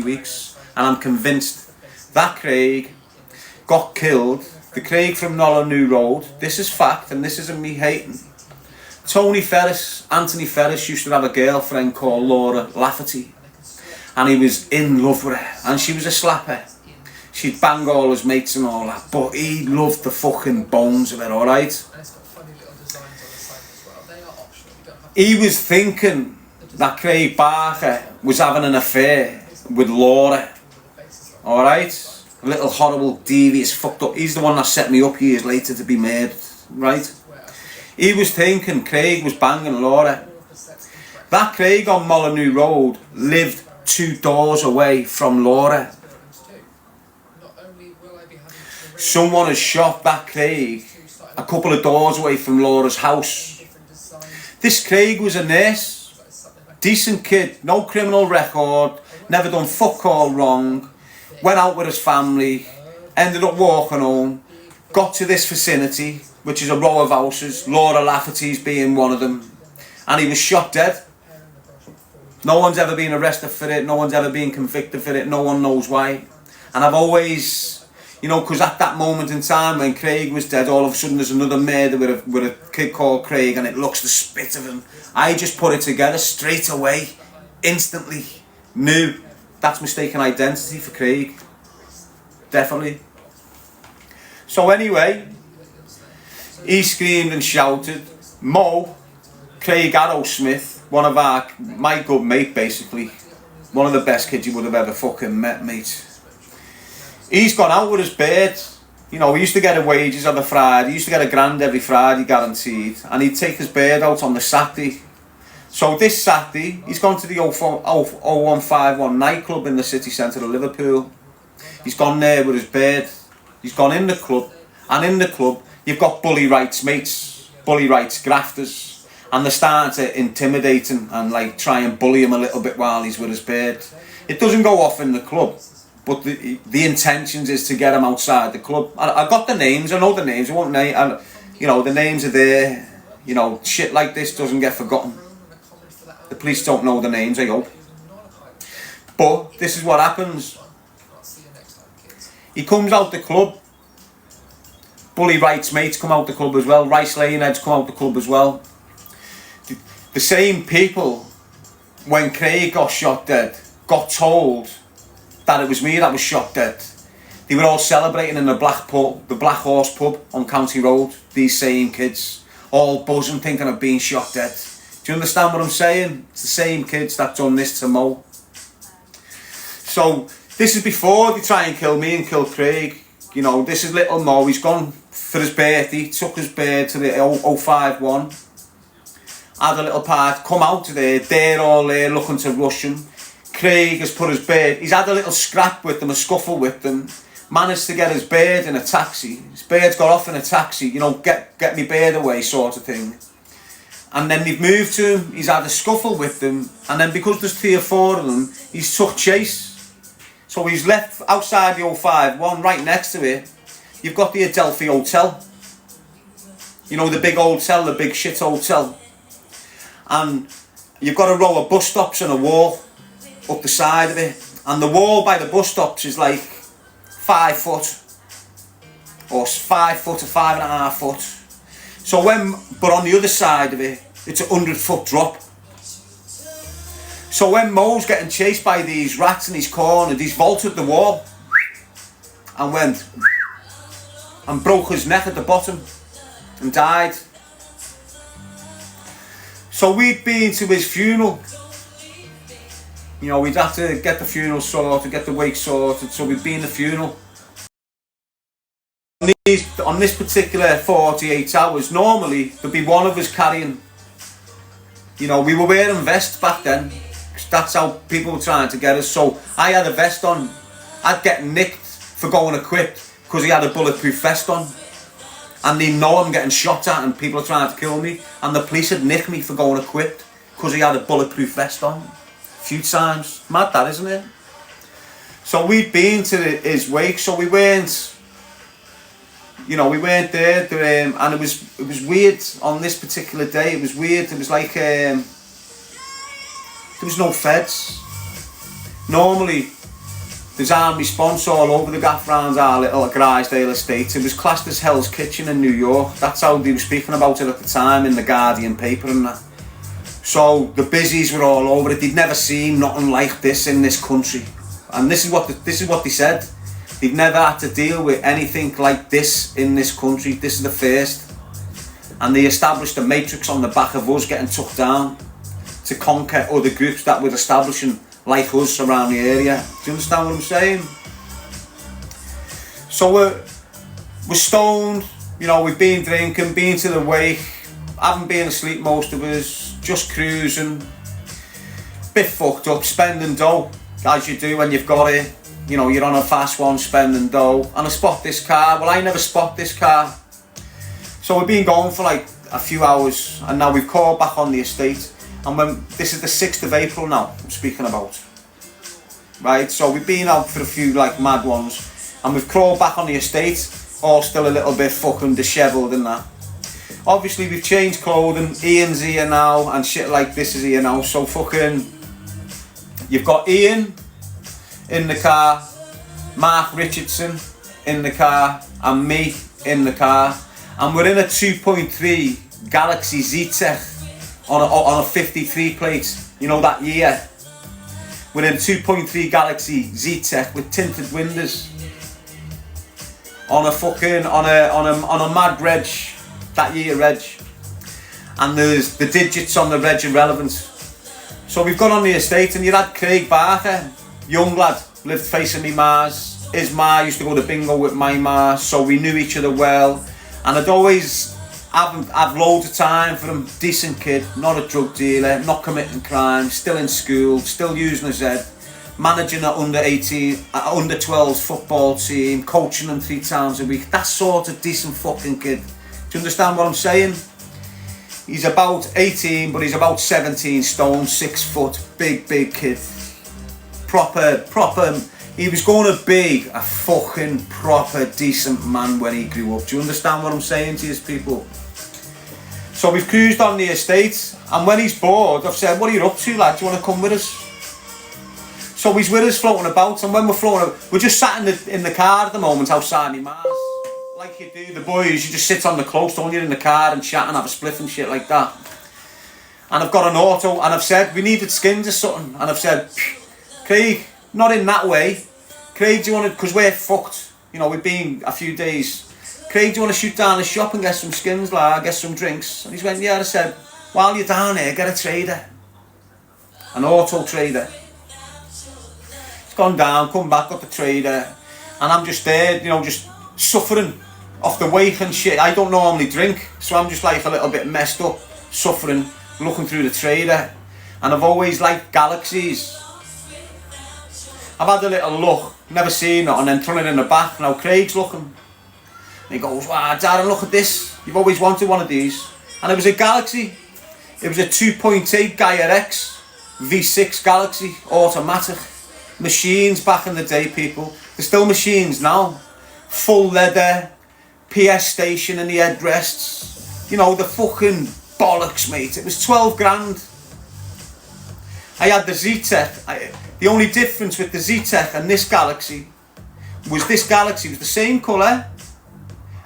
weeks, and I'm convinced that Craig got killed. The Craig from Nolla New Road, this is fact, and this isn't me hating. Anthony Ferris used to have a girlfriend called Laura Lafferty, and he was in love with her, and she was a slapper. She'd bang all his mates and all that, but he loved the fucking bones of it, alright? He was thinking that Craig Barker was having an affair with Laura, alright? A little horrible, devious, fucked up. He's the one that set me up years later to be murdered, right? He was thinking Craig was banging Laura. That Craig on Molyneux Road lived 2 doors away from Laura. Someone has shot that Craig a couple of doors away from Laura's house. This Craig was a nurse, decent kid, no criminal record, never done fuck all wrong, went out with his family, ended up walking home, got to this vicinity, which is a row of houses, Laura Lafferty's being one of them, and he was shot dead. No one's ever been arrested for it, no one's ever been convicted for it, no one knows why. And I've always, you know, because at that moment in time when Craig was dead, all of a sudden there's another murder with a kid called Craig, and it looks the spit of him. I just put it together straight away, instantly, knew that's mistaken identity for Craig. Definitely. So anyway, he screamed and shouted. Mo, Craig Arrowsmith, one of my good mate basically, one of the best kids you would have ever fucking met, mate. He's gone out with his bird. You know, he used to get his wages on the Friday. He used to get £1,000 every Friday guaranteed, and he'd take his bird out on the Saturday. So this Saturday, he's gone to the 0151 nightclub in the city centre of Liverpool. He's gone there with his bird. He's gone in the club, and in the club you've got bully rights mates, bully rights grafters, and they're starting to intimidate him and like try and bully him a little bit while he's with his bird. It doesn't go off in the club, but the intentions is to get him outside the club. I got the names, I know the names, I won't name, you know, the names are there. You know, shit like this doesn't get forgotten. The police don't know the names, I hope. But this is what happens. He comes out the club. Bully rights mates come out the club as well. Rice Lane heads come out the club as well. The same people, when Craig got shot dead, got told that it was me that was shot dead. They were all celebrating in the Black Horse pub on County Road. These same kids, all buzzing, thinking of being shot dead. Do you understand what I'm saying? It's the same kids that done this to Mo. So this is before they try and kill me and kill Craig. You know, this is little Mo. He's gone for his birthday, took his bird to the 051, had a little part, come out of there, they're all there looking to rush him. Craig has put his bird, he's had a little scrap with them, a scuffle with them, managed to get his bird in a taxi. His bird's got off in a taxi, you know, get me bird away sort of thing. And then they've moved to him, he's had a scuffle with them, and then because there's 3 or 4 of them, he's took chase. So he's left outside the 051, right next to it, you've got the Adelphi Hotel. You know, the big hotel, the big shit hotel. And you've got a row of bus stops and a wall up the side of it. And the wall by the bus stops is like 5 foot. Or 5 foot to 5.5 foot. So but on the other side of it, it's a 100-foot drop. So when Mo's getting chased by these rats in his corner, he's vaulted the wall and went and broke his neck at the bottom and died. So we'd been to his funeral. You know, we'd have to get the funeral sorted, get the wake sorted, so we'd be in the funeral. On this particular 48 hours, normally there'd be one of us carrying. You know, we were wearing vests back then. That's how people were trying to get us. So I had a vest on. I'd get nicked for going equipped because he had a bulletproof vest on. And they know I'm getting shot at and people are trying to kill me. And the police had nicked me for going equipped because he had a bulletproof vest on. A few times. Mad that, isn't it? So we'd been to his wake, so we weren't, you know, we weren't there. And it was weird on this particular day. It was weird. It was like, there was no feds. Normally, There's armed response all over the gaff round our little Grisdale estate. It was classed as Hell's Kitchen in New York. That's how they were speaking about it at the time in the Guardian paper and that. So the busies were all over it. They'd never seen nothing like this in this country. And this is what they said. They've never had to deal with anything like this in this country. This is the first. And they established a matrix on the back of us getting took down to conquer other groups that were establishing like us around the area. Do you understand what I'm saying? So we're stoned, you know, we've been drinking, been to the wake, haven't been asleep most of us, just cruising, bit fucked up, spending dough, as you do when you've got it. You know, you're on a fast one, spending dough, and I spot this car. Well, I never spot this car. So we've been going for like a few hours, and now we've called back on the estate. And this is the 6th of April now, I'm speaking about. Right, so we've been out for a few like mad ones, and we've crawled back on the estate, all still a little bit fucking dishevelled and that. Obviously we've changed clothing, Ian's here now, and shit like this is here now, so fucking... You've got Ian in the car, Mark Richardson in the car, and me in the car, and we're in a 2.3 Galaxy Z-Tech. On a 53 plate, you know, that year. We're in a 2.3 Galaxy Z-Tech with tinted windows. On a mad reg, that year reg. And there's the digits on the reg irrelevant. So we've gone on the estate and you had Craig Barker, young lad, lived facing me Mars. His ma used to go to bingo with my ma, so we knew each other well. And I'd always have loads of time for him, decent kid, not a drug dealer, not committing crime, still in school, still using his head, managing an under 18, under 12s football team, coaching them 3 times a week. That sort of decent fucking kid. Do you understand what I'm saying? He's about 18, but he's about 17 stone, 6 foot, big kid. Proper, he was going to be a fucking proper decent man when he grew up. Do you understand what I'm saying to you people? So we've cruised on the estate, and when he's bored, I've said, what are you up to, lad? Do you want to come with us? So he's with us floating about, and when we're floating, we're just sat in the car at the moment outside me Mars. Like you do, the boys, you just sit on the close, don't you, in the car and chat and have a spliff and shit like that. And I've got an auto, and I've said, we needed skins or something, and I've said, Craig, not in that way. Craig, do you want to, because we're fucked, you know, we've been a few days. Craig, do you want to shoot down the shop and get some skins, lad, get some drinks? And he's went, yeah. I said, while you're down here, get a trader. An auto trader. He's gone down, come back, got the trader. And I'm just there, you know, just suffering off the wake and shit. I don't normally drink, so I'm just like a little bit messed up, suffering, looking through the trader. And I've always liked Galaxies. I've had a little look, never seen it, and then thrown it in the back. Now Craig's looking. And he goes, wow, Darren, look at this. You've always wanted one of these. And it was a Galaxy. It was a 2.8 Gaia X V6 Galaxy, automatic. Machines back in the day, people. There's still machines now. Full leather, PS station in the headrests. You know, the fucking bollocks, mate. It was 12 grand. I had the Z-Tech. The only difference with the Z-Tech and this Galaxy was the same colour,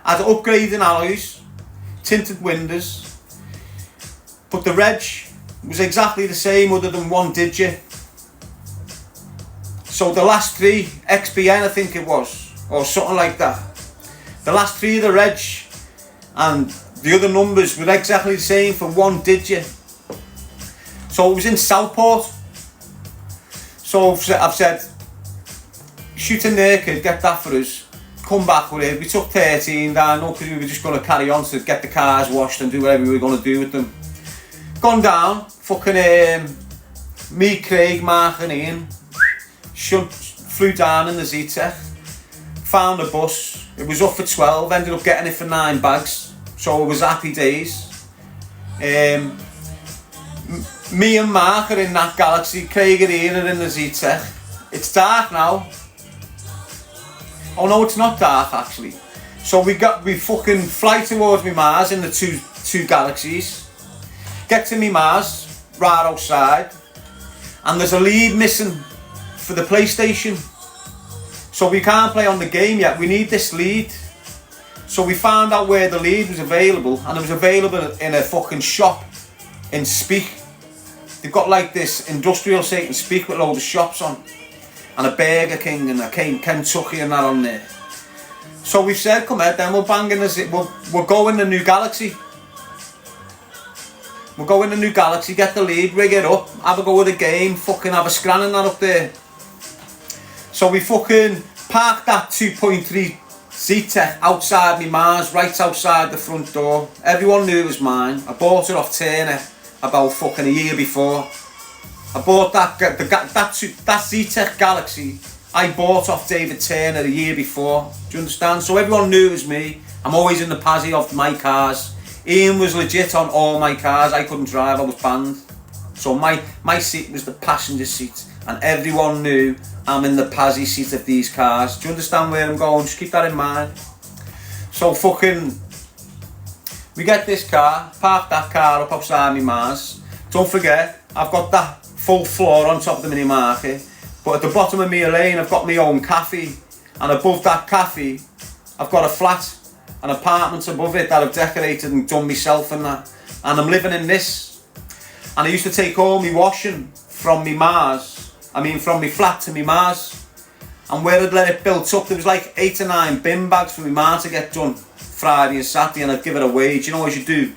had upgrading alloys, tinted windows, but the reg was exactly the same other than one digit. So the last 3, XBN I think it was, or something like that. The last 3 of the reg and the other numbers were exactly the same for one digit. So it was in Southport. So I've said, shoot in there, kid, get that for us. Come back with it. We took 13 down, no, because we were just going to carry on to get the cars washed and do whatever we were going to do with them. Gone down, fucking me, Craig, Mark and Ian, flew down in the Z-Tech, found a bus. It was up for 12, ended up getting it for 9 bags, so it was happy days. Me and Mark are in that Galaxy, Craig and Ian are in the Z-Tech. It's dark now. Oh no, it's not dark actually. So we fucking fly towards me Mars in the two Galaxies. Get to me Mars, right outside, and there's a lead missing for the PlayStation. So we can't play on the game yet, we need this lead. So we found out where the lead was available, and it was available in a fucking shop in Speak. They've got like this industrial site in Speak with loads of shops on, and a Burger King and a Kentucky and that on there. So we've said, come here, then we'll bang in we'll go in the new Galaxy. We'll go in the new Galaxy, get the lead, rig it up, have a go with the game, fucking have a scran and that up there. So we fucking parked that 2.3 Z-Tech outside me Mars, right outside the front door. Everyone knew it was mine. I bought it off Turner about fucking a year before. I bought that Z-Tech Galaxy I bought off David Turner a year before. Do you understand? So everyone knew it was me. I'm always in the Pazzi of my cars. Ian was legit on all my cars. I couldn't drive, I was banned. So my seat was the passenger seat, and everyone knew I'm in the Pazzi seat of these cars. Do you understand where I'm going? Just keep that in mind. So fucking, we get this car, park that car up outside me Mars. Don't forget, I've got that full floor on top of the mini market, but at the bottom of my lane I've got my own cafe, and above that cafe I've got a flat, an apartment above it that I've decorated and done myself and that, and I'm living in this. And I used to take all my washing from me Mars, from my flat to me Mars, and where I'd let it built up, there was like 8 or 9 bin bags for me Mars to get done Friday and Saturday, and I'd give it away, you know, as you do.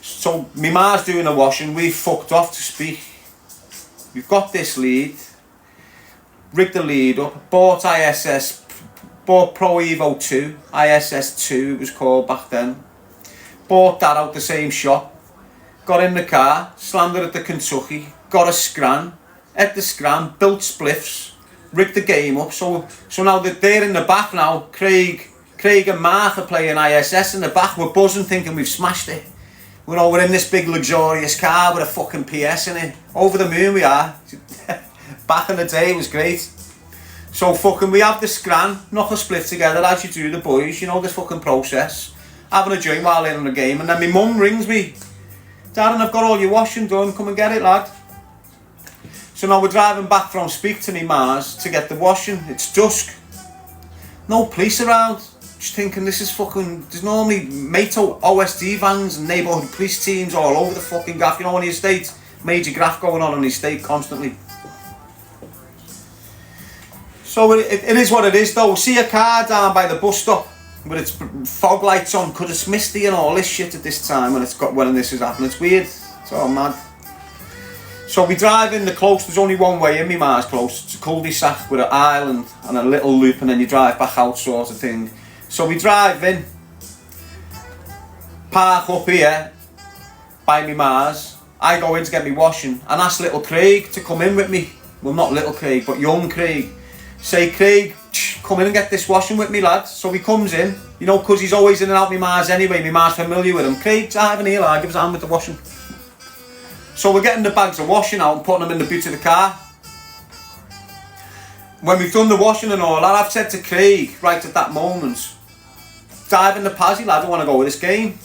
So me Mars doing the washing, we fucked off to Speak. We've got this lead, rigged the lead up, bought bought Pro Evo 2, ISS 2 it was called back then. Bought that out the same shop. Got in the car, slammed it at the Kentucky, got a scran, ate the scran, built spliffs, rigged the game up. So now that they're in the back now, Craig and Mark are playing ISS in the back. We're buzzing, thinking we've smashed it. We're in this big luxurious car with a fucking PS in it. Over the moon we are. Back in the day it was great. So fucking we have the scran, knock a spliff together as you do the boys, you know this fucking process. Having a joint while in on the game, and then my mum rings me. Darren, I've got all your washing done, come and get it, lad. So now we're driving back from Speak to me Mars to get the washing. It's dusk. No police around. Just thinking this is fucking, there's normally Mato OSD vans and neighbourhood police teams all over the fucking gaff. You know, on the estate, major graft going on the estate constantly. So it is what it is though. See a car down by the bus stop with its fog lights on, because it's misty and all this shit at this time when this is happening. It's weird, it's all mad. So we drive in the close, there's only one way in me Mars close. It's a cul-de-sac with an island and a little loop, and then you drive back out sort of thing. So we drive in, park up here by me Mars. I go in to get me washing and ask little Craig to come in with me. Well, not little Craig, but young Craig. Say, Craig, come in and get this washing with me, lad. So he comes in, you know, because he's always in and out me Mars anyway. Me Mars familiar with him. Craig, driving here, lad, give us a hand with the washing. So we're getting the bags of washing out and putting them in the boot of the car. When we've done the washing and all that, I've said to Craig, right at that moment, dive in the Pazzi, lad, I want to go with this game.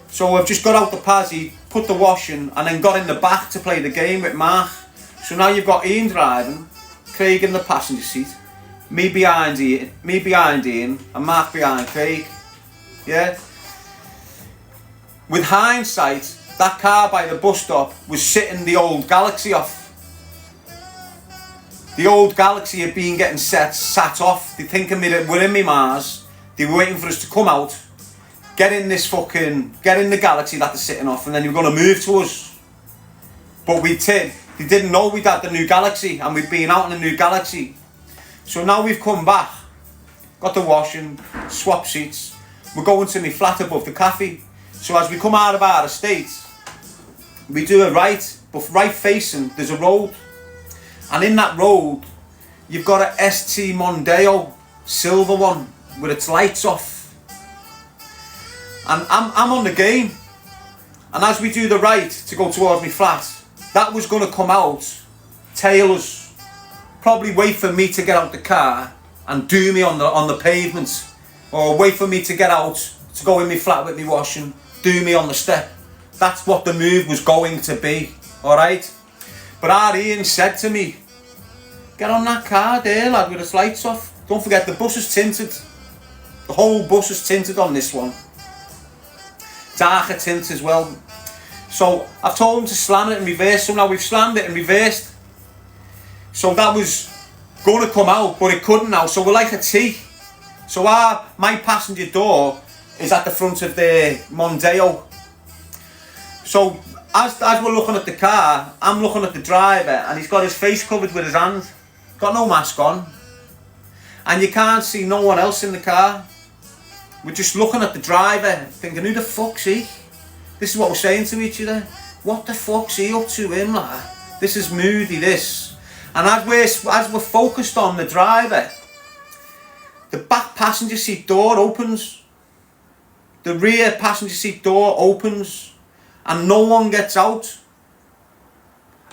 So I've just got out the Pazzi, put the washing, and then got in the back to play the game with Mark. So now you've got Ian driving, Craig in the passenger seat, me behind Ian, and Mark behind Craig. Yeah? With hindsight, that car by the bus stop was sitting the old Galaxy off. The old Galaxy had been getting sat off. They're thinking we're in me Mars. They were waiting for us to come out, get in the Galaxy that they're sitting off, and then you're going to move to us. But they didn't know we'd had the new Galaxy, and we'd been out in the new Galaxy. So now we've come back, got the washing, swap seats. We're going to my flat above the cafe. So as we come out of our estate, we do a right, but right facing, there's a road. And in that road, you've got a ST Mondeo, silver one, with its lights off. And I'm on the game. And as we do the right to go towards my flat, that was going to come out, tail us, probably wait for me to get out the car and do me on the pavement, or wait for me to get out to go in my flat with me washing, do me on the step. That's what the move was going to be, alright? But our Ian said to me, Get on that car there, lad, with its lights off. Don't forget the bus is tinted. The whole bus is tinted on this one. Darker tint as well. So I've told him to slam it in reverse. So now we've slammed it and reversed. So that was going to come out, but it couldn't now. So we're like a T. So my passenger door is at the front of the Mondeo. So as we're looking at the car, I'm looking at the driver, and he's got his face covered with his hand. Got no mask on. And you can't see no one else in the car. We're just looking at the driver, thinking, who the fuck's he? This is what we're saying to each other. What the fuck's he up to, him, like? This is moody, this. And as we're focused on the driver, the back passenger seat door opens. The rear passenger seat door opens. And no one gets out.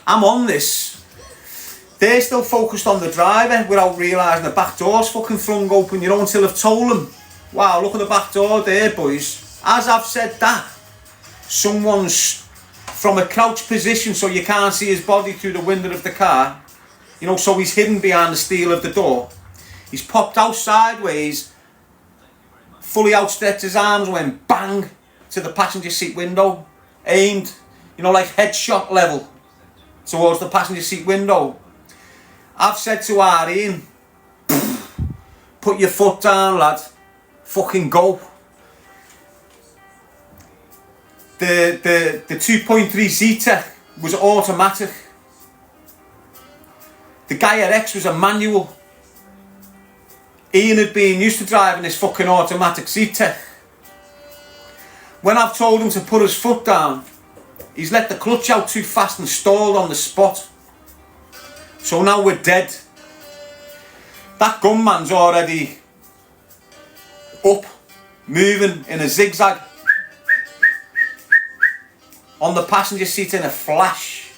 I'm on this. They're still focused on the driver without realising the back door's fucking flung open, you know, until I've told them, wow, look at the back door there, boys. As I've said that, someone's from a crouched position so you can't see his body through the window of the car, you know, so he's hidden behind the steel of the door. He's popped out sideways, fully outstretched his arms, went bang to the passenger seat window, aimed, you know, like headshot level towards the passenger seat window. I've said to Darren, put your foot down, lad. Fucking go. The 2.3 Zeta was automatic. The guy at X was a manual. Ian had been used to driving this fucking automatic Zeta. When I've told him to put his foot down, he's let the clutch out too fast and stalled on the spot. So now we're dead. That gunman's already up, moving in a zigzag on the passenger seat in a flash.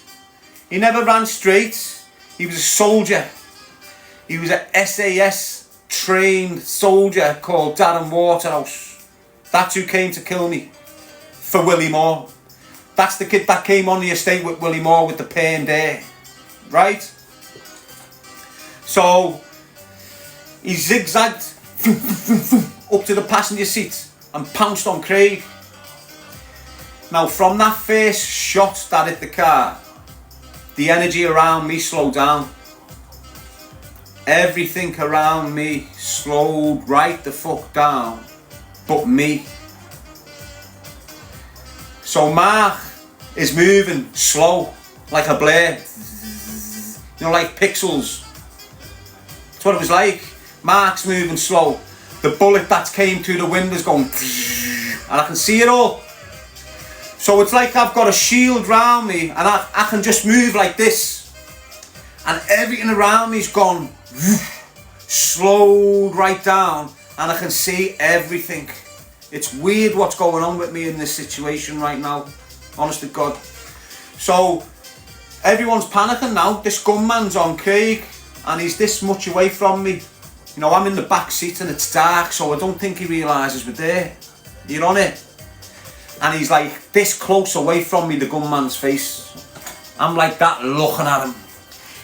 He never ran straight. He was a soldier. He was an SAS trained soldier called Darren Waterhouse. That's who came to kill me for Willie Moore. That's the kid that came on the estate with Willie Moore with the pain there, right? So he zigzagged up to the passenger seat and pounced on Craig. Now from that first shot that hit the car, the energy around me slowed down. Everything around me slowed right the fuck down, but me. So Mark is moving slow, like a blur, you know, like pixels. That's what it was like. Mark's moving slow. The bullet that came through the window's going, and I can see it all. So it's like I've got a shield around me, and I can just move like this, and everything around me's gone, slowed right down, and I can see everything. It's weird what's going on with me in this situation right now, honest to God. So everyone's panicking now. This gunman's on Craig, and he's this much away from me. You know, I'm in the back seat and it's dark, so I don't think he realises we're there. You're on it. And he's like this close away from me, the gunman's face. I'm like that looking at him.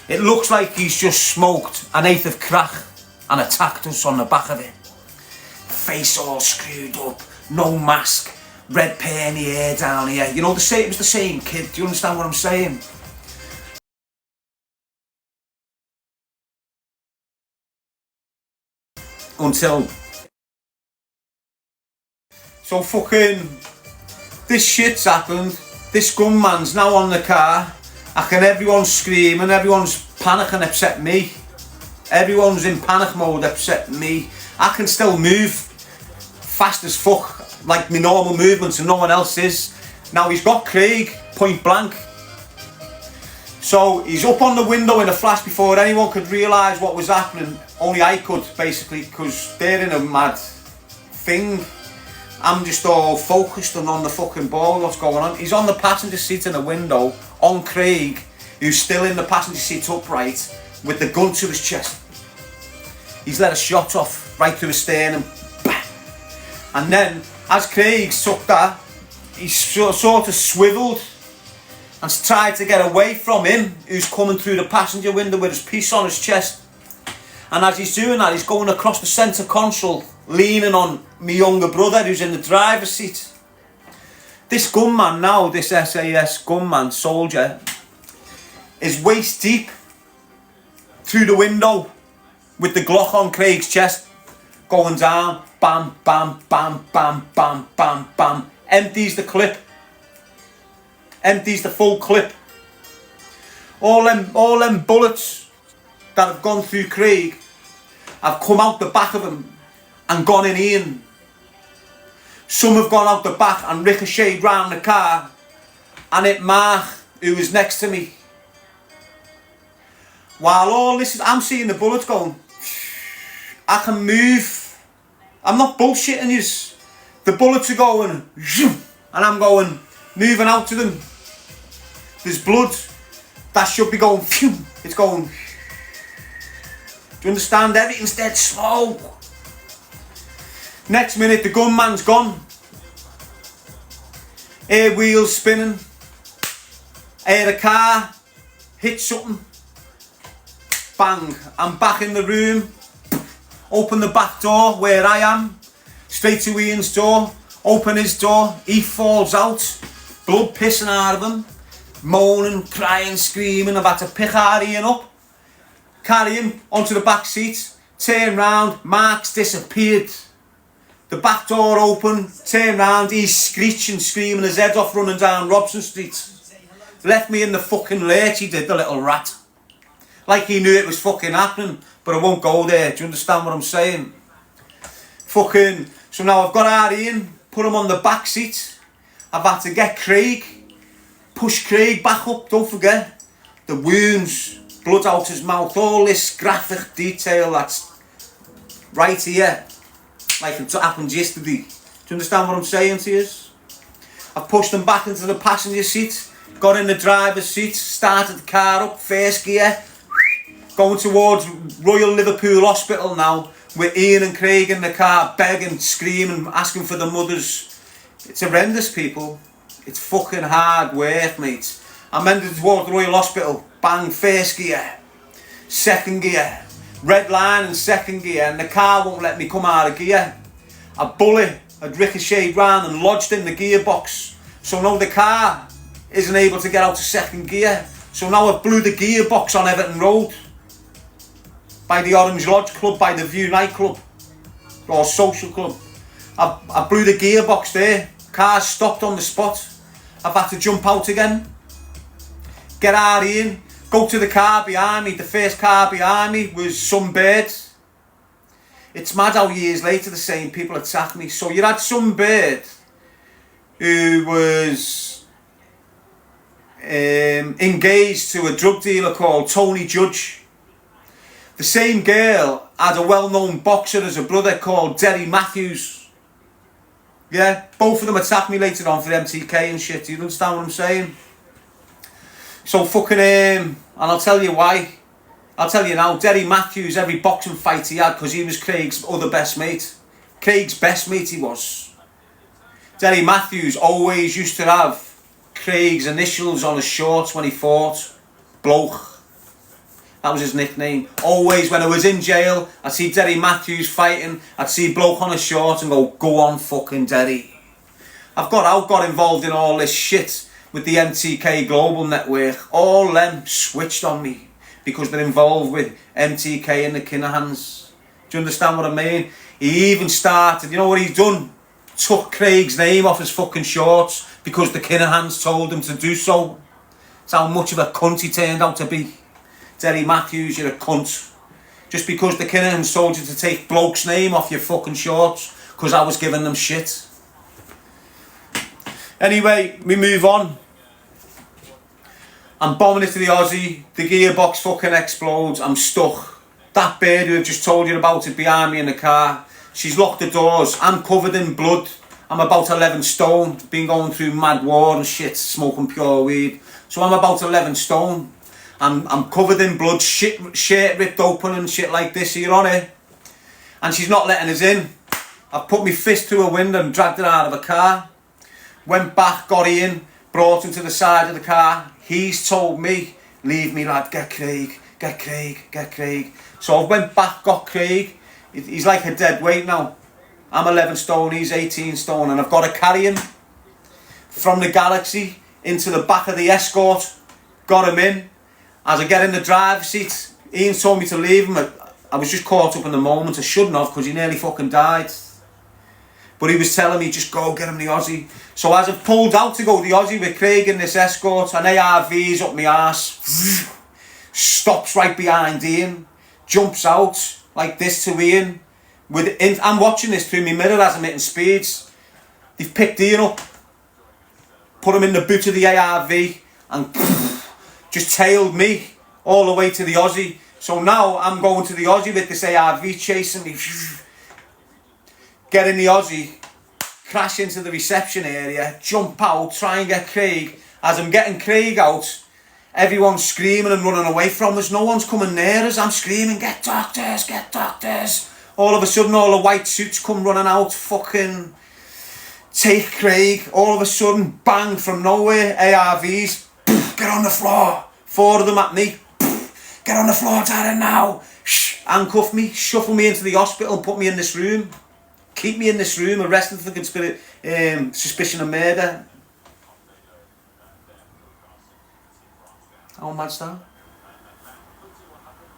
It looks like he's just smoked an eighth of crack and attacked us on the back of it. Face all screwed up, no mask, red peony hair down here. You know, it was the same kid. Do you understand what I'm saying? Until so fucking this shit's happened. This gunman's now on the car. Everyone's screaming, everyone's panicking except me. Everyone's in panic mode except me. I can still move fast as fuck, like my normal movements, and no one else is. Now he's got Craig point blank. So he's up on the window in a flash before anyone could realise what was happening. Only I could, basically, because they're in a mad thing. I'm just all focused and on the fucking ball, what's going on. He's on the passenger seat in a window, on Craig, who's still in the passenger seat upright, with the gun to his chest. He's let a shot off, right through his sternum. Bang! And then, as Craig took that, he sort of swiveled and tried to get away from him, who's coming through the passenger window with his piece on his chest. And as he's doing that, he's going across the centre console, leaning on my younger brother who's in the driver's seat. This gunman now, this SAS gunman soldier, is waist deep through the window with the Glock on Craig's chest, going down, bam, bam, bam, bam, bam, bam, bam, empties the clip, empties the full clip. All them bullets that have gone through Craig have come out the back of him and gone in Ian. Some have gone out the back and ricocheted round the car and hit Mark, who was next to me. While all this is, I'm seeing the bullets going, I can move. I'm not bullshitting you. The bullets are going, and I'm going, moving out to them. There's blood. That should be going, it's going. Do you understand? Everything's dead slow. Next minute, the gunman's gone. Air wheels spinning. Air the car. Hit something. Bang. I'm back in the room. Open the back door where I am. Straight to Ian's door. Open his door. He falls out. Blood pissing out of him. Moaning, crying, screaming. I've had to pick our Ian up. Carry him onto the back seat. Turn round. Mark's disappeared. The back door open. Turn round. He's screeching, screaming his head off, running down Robson Street. Left me in the fucking lurch, he did, the little rat. Like he knew it was fucking happening. But I won't go there. Do you understand what I'm saying? Fucking. So now I've got our Ian. Put him on the back seat. I've had to get Craig. Push Craig back up. Don't forget. The wounds. Blood out his mouth. All this graphic detail that's right here. Like it happened yesterday. Do you understand what I'm saying to you? I've pushed him back into the passenger seat. Got in the driver's seat. Started the car up. First gear. Going towards Royal Liverpool Hospital now. With Ian and Craig in the car. Begging, screaming, asking for the mothers. It's horrendous, people. It's fucking hard work, mate. I'm headed towards the Royal Hospital. Bang, first gear. Second gear. Red line in second gear. And the car won't let me come out of gear. A bullet had ricocheted round and lodged in the gearbox. So now the car isn't able to get out to second gear. So now I blew the gearbox on Everton Road. By the Orange Lodge Club, by the View nightclub. Or social club. I blew the gearbox there. Car stopped on the spot. I've had to jump out again. Get out in. Go to the car behind me. The first car behind me was some bird. It's mad how years later the same people attack me. So you had some bird who was engaged to a drug dealer called Tony Judge. The same girl had a well-known boxer as a brother called Darren Matthews. Yeah, both of them attacked me later on for MTK and shit. Do you understand what I'm saying? So fucking and I'll tell you why. I'll tell you now, Darren Matthews, every boxing fight he had, because he was Craig's other best mate. Craig's best mate he was. Darren Matthews always used to have Craig's initials on his shorts when he fought. Bloke. That was his nickname. Always, when I was in jail, I'd see Darren Matthews fighting, I'd see Bloke on his shorts and go on fucking Derry. I've got involved in all this shit with the MTK Global Network. All them switched on me because they're involved with MTK and the Kinahans. Do you understand what I mean? He even started, you know what he's done? Took Craig's name off his fucking shorts because the Kinahans told him to do so. That's how much of a cunt he turned out to be. Darren Matthews, you're a cunt. Just because the Kinahans told you to take Bloke's name off your fucking shorts because I was giving them shit. Anyway, we move on. I'm bombing into the Aussie. The gearbox fucking explodes. I'm stuck. That bird who I've just told you about is behind me in the car. She's locked the doors. I'm covered in blood. I'm about 11 stone. Been going through mad war and shit, smoking pure weed. So I'm about 11 stone. I'm covered in blood, shirt ripped open and shit like this here on it. And she's not letting us in. I've put my fist through a window and dragged her out of a car. Went back, got in, brought him to the side of the car. He's told me, leave me lad, get Craig, get Craig, get Craig. So I went back, got Craig. He's like a dead weight now. I'm 11 stone, he's 18 stone, and I've got to carry him from the Galaxy into the back of the Escort. Got him in. As I get in the driver's seat, Ian told me to leave him. I was just caught up in the moment. I shouldn't have, because he nearly fucking died. But he was telling me, just go get him the Aussie. So as I pulled out to go the Aussie with Craig in this Escort, an ARV's up my arse, stops right behind Ian, jumps out like this to Ian. I'm watching this through my mirror as I'm hitting speeds. They've picked Ian up, put him in the boot of the ARV, and just tailed me all the way to the Aussie. So now I'm going to the Aussie with this ARV chasing me. Get in the Aussie, crash into the reception area, jump out, try and get Craig. As I'm getting Craig out, everyone's screaming and running away from us. No one's coming near us. I'm screaming, get doctors, get doctors. All of a sudden, all the white suits come running out, fucking take Craig. All of a sudden, bang, from nowhere, ARVs, get on the floor. 4 of them at me, get on the floor, Darren, now. Handcuff me, shuffle me into the hospital and put me in this room. Keep me in this room, arrested for suspicion of murder. How mad's that?